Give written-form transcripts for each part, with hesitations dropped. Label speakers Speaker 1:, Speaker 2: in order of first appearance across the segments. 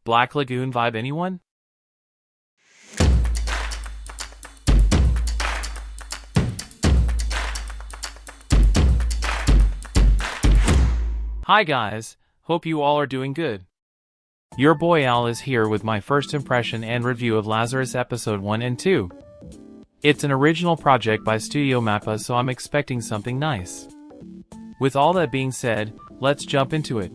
Speaker 1: Black Lagoon vibe anyone? Hi guys, hope you all are doing good. Your boy Al is here with my first impression and review of Lazarus episode 1 and 2. It's an original project by Studio Mappa, so I'm expecting something nice. With all that being said, let's jump into it.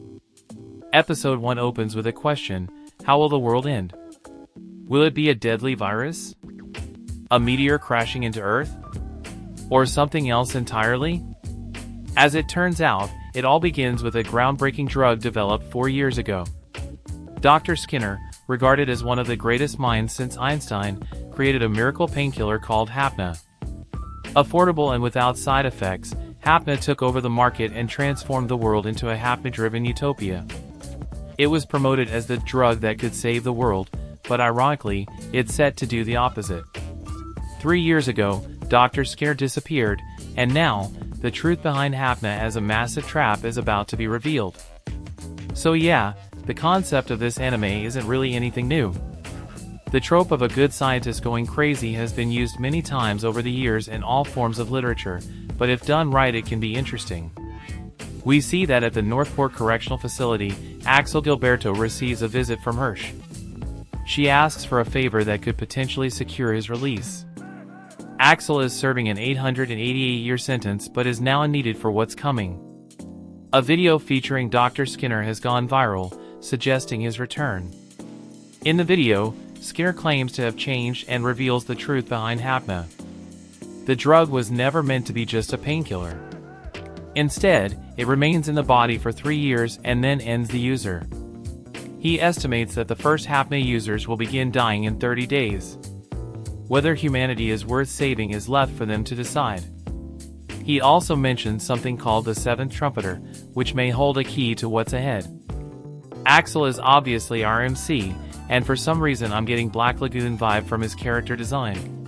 Speaker 1: Episode 1 opens with a question: how will the world end? Will it be a deadly virus? A meteor crashing into Earth? Or something else entirely? As it turns out, it all begins with a groundbreaking drug developed 4 years ago. Dr. Skinner, regarded as one of the greatest minds since Einstein, created a miracle painkiller called Hapna. Affordable and without side effects, Hapna took over the market and transformed the world into a Hapna-driven utopia. It was promoted as the drug that could save the world, but ironically, it's set to do the opposite. 3 years ago, Dr. Skinner disappeared, and now, the truth behind Hapna as a massive trap is about to be revealed. So yeah, the concept of this anime isn't really anything new. The trope of a good scientist going crazy has been used many times over the years in all forms of literature, but if done right it can be interesting. We see that at the Northport Correctional Facility, Axel Gilberto receives a visit from Hersch. She asks for a favor that could potentially secure his release. Axel is serving an 888-year sentence but is now unneeded for what's coming. A video featuring Dr. Skinner has gone viral, suggesting his return. In the video, Skinner claims to have changed and reveals the truth behind Hapna. The drug was never meant to be just a painkiller. Instead, it remains in the body for 3 years and then ends the user. He estimates that the first Hapna users will begin dying in 30 days. Whether humanity is worth saving is left for them to decide. He also mentions something called the Seventh Trumpeter, which may hold a key to what's ahead. Axel is obviously our MC, and for some reason I'm getting Black Lagoon vibe from his character design.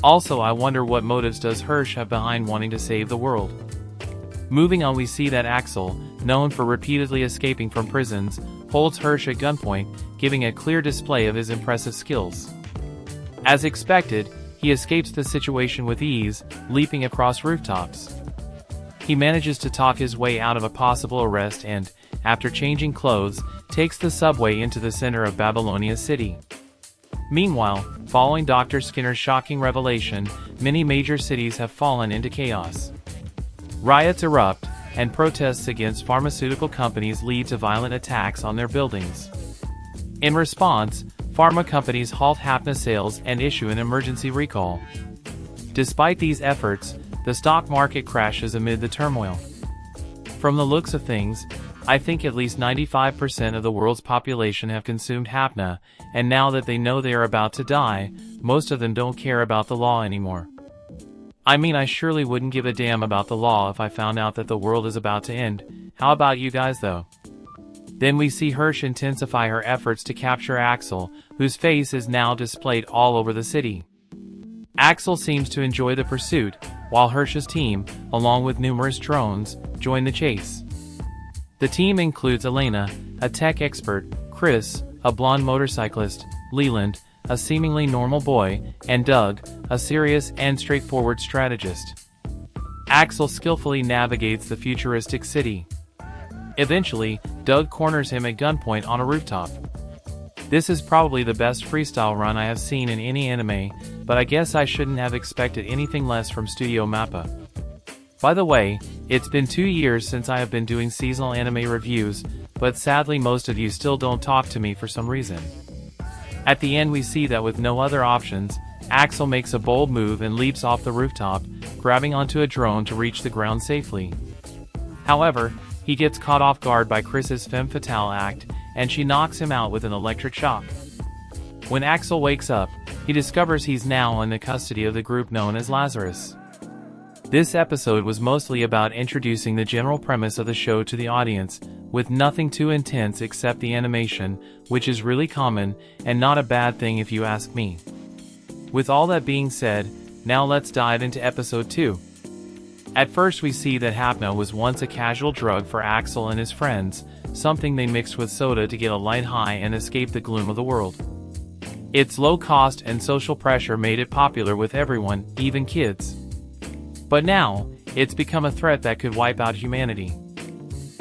Speaker 1: Also, I wonder what motives does Hersch have behind wanting to save the world. Moving on, we see that Axel, known for repeatedly escaping from prisons, holds Hersch at gunpoint, giving a clear display of his impressive skills. As expected, he escapes the situation with ease, leaping across rooftops. He manages to talk his way out of a possible arrest and, after changing clothes, takes the subway into the center of Babylonia City. Meanwhile, following Dr. Skinner's shocking revelation, many major cities have fallen into chaos. Riots erupt, and protests against pharmaceutical companies lead to violent attacks on their buildings. In response, pharma companies halt Hapna sales and issue an emergency recall. Despite these efforts, the stock market crashes amid the turmoil. From the looks of things, I think at least 95% of the world's population have consumed Hapna, and now that they know they are about to die, most of them don't care about the law anymore. I mean, I surely wouldn't give a damn about the law if I found out that the world is about to end. How about you guys though? Then we see Hersch intensify her efforts to capture Axel, whose face is now displayed all over the city. Axel seems to enjoy the pursuit, while Hersch's team, along with numerous drones, join the chase. The team includes Elena, a tech expert, Chris, a blonde motorcyclist, Leland, a seemingly normal boy, and Doug, a serious and straightforward strategist. Axel skillfully navigates the futuristic city. Eventually, Doug corners him at gunpoint on a rooftop. This is probably the best freestyle run I have seen in any anime, but I guess I shouldn't have expected anything less from Studio Mappa. By the way, it's been 2 years since I have been doing seasonal anime reviews, but sadly most of you still don't talk to me for some reason. At the end we see that with no other options, Axel makes a bold move and leaps off the rooftop, grabbing onto a drone to reach the ground safely. However, he gets caught off guard by Chris's femme fatale act, and she knocks him out with an electric shock. When Axel wakes up, he discovers he's now in the custody of the group known as Lazarus. This episode was mostly about introducing the general premise of the show to the audience, with nothing too intense except the animation, which is really common, and not a bad thing if you ask me. With all that being said, now let's dive into episode 2. At first we see that Hapna was once a casual drug for Axel and his friends, something they mixed with soda to get a light high and escape the gloom of the world. Its low cost and social pressure made it popular with everyone, even kids. But now, it's become a threat that could wipe out humanity.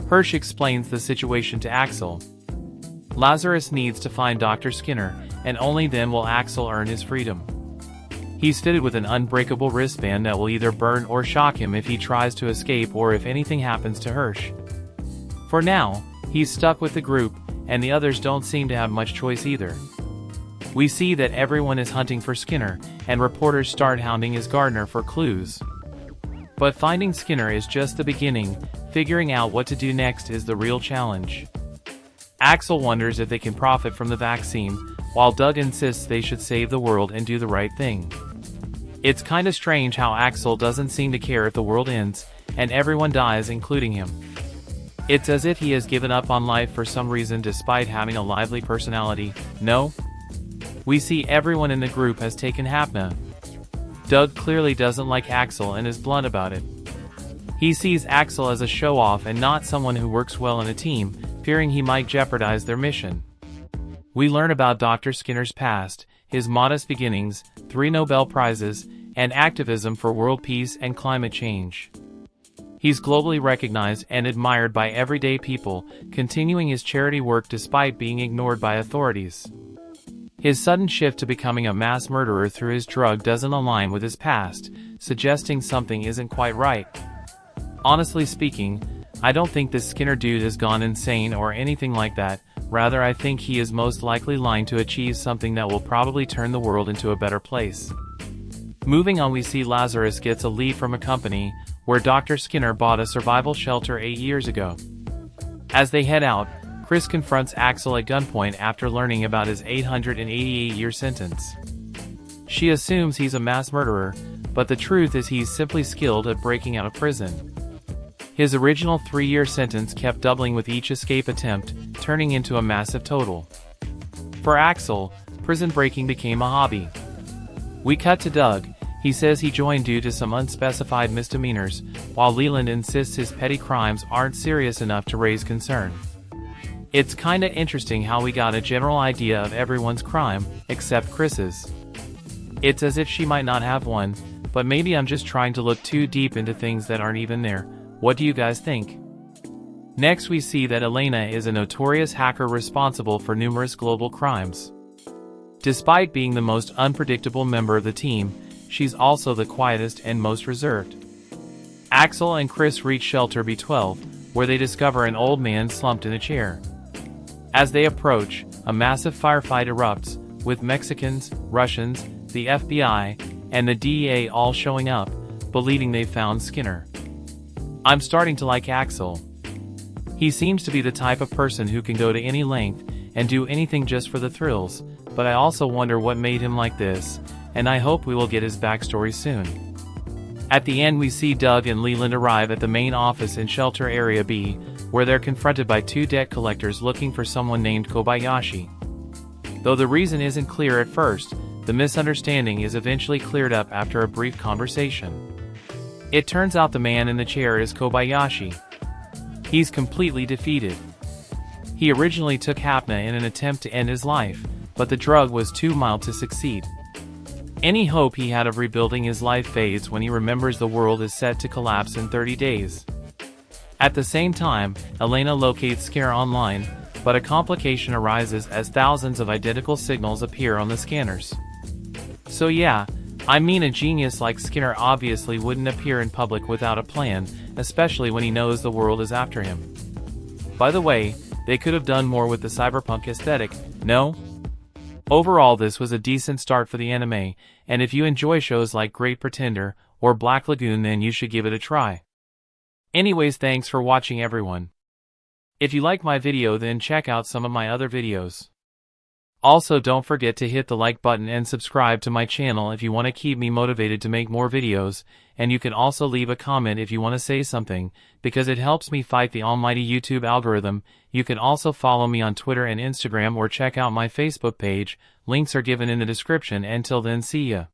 Speaker 1: Hersch explains the situation to Axel. Lazarus needs to find Dr. Skinner, and only then will Axel earn his freedom. He's fitted with an unbreakable wristband that will either burn or shock him if he tries to escape or if anything happens to Hersch. For now, he's stuck with the group, and the others don't seem to have much choice either. We see that everyone is hunting for Skinner, and reporters start hounding his gardener for clues. But finding Skinner is just the beginning. Figuring out what to do next is the real challenge. Axel wonders if they can profit from the vaccine, while Doug insists they should save the world and do the right thing. It's kinda strange how Axel doesn't seem to care if the world ends, and everyone dies including him. It's as if he has given up on life for some reason despite having a lively personality. No? We see everyone in the group has taken Hapna. Doug clearly doesn't like Axel and is blunt about it. He sees Axel as a show-off and not someone who works well in a team, fearing he might jeopardize their mission. We learn about Dr. Skinner's past, his modest beginnings, 3 Nobel Prizes, and activism for world peace and climate change. He's globally recognized and admired by everyday people, continuing his charity work despite being ignored by authorities. His sudden shift to becoming a mass murderer through his drug doesn't align with his past, suggesting something isn't quite right. Honestly speaking, I don't think this Skinner dude has gone insane or anything like that. Rather, I think he is most likely lying to achieve something that will probably turn the world into a better place. Moving on, we see Lazarus gets a lead from a company where Dr. Skinner bought a survival shelter 8 years ago. As they head out, Chris confronts Axel at gunpoint after learning about his 888-year sentence. She assumes he's a mass murderer, but the truth is he's simply skilled at breaking out of prison. His original 3-year sentence kept doubling with each escape attempt, turning into a massive total. For Axel, prison breaking became a hobby. We cut to Doug. He says he joined due to some unspecified misdemeanors, while Leland insists his petty crimes aren't serious enough to raise concern. It's kinda interesting how we got a general idea of everyone's crime, except Chris's. It's as if she might not have one, but maybe I'm just trying to look too deep into things that aren't even there. What do you guys think? Next, we see that Elena is a notorious hacker responsible for numerous global crimes. Despite being the most unpredictable member of the team, she's also the quietest and most reserved. Axel and Chris reach shelter B12, where they discover an old man slumped in a chair. As they approach, a massive firefight erupts, with Mexicans, Russians, the FBI, and the DEA all showing up, believing they've found Skinner. I'm starting to like Axel. He seems to be the type of person who can go to any length and do anything just for the thrills, but I also wonder what made him like this, and I hope we will get his backstory soon. At the end, we see Doug and Leland arrive at the main office in Shelter Area B, where they're confronted by 2 debt collectors looking for someone named Kobayashi. Though the reason isn't clear at first, the misunderstanding is eventually cleared up after a brief conversation. It turns out the man in the chair is Kobayashi. He's completely defeated. He originally took Hapna in an attempt to end his life, but the drug was too mild to succeed. Any hope he had of rebuilding his life fades when he remembers the world is set to collapse in 30 days. At the same time, Elena locates Skinner online, but a complication arises as thousands of identical signals appear on the scanners. So yeah, I mean, a genius like Skinner obviously wouldn't appear in public without a plan, especially when he knows the world is after him. By the way, they could have done more with the cyberpunk aesthetic, no? Overall, this was a decent start for the anime, and if you enjoy shows like Great Pretender or Black Lagoon, then you should give it a try. Anyways, thanks for watching, everyone. If you like my video, then check out some of my other videos. Also, don't forget to hit the like button and subscribe to my channel if you want to keep me motivated to make more videos, and you can also leave a comment if you want to say something, because it helps me fight the almighty YouTube algorithm. You can also follow me on Twitter and Instagram or check out my Facebook page. Links are given in the description. Until then, see ya.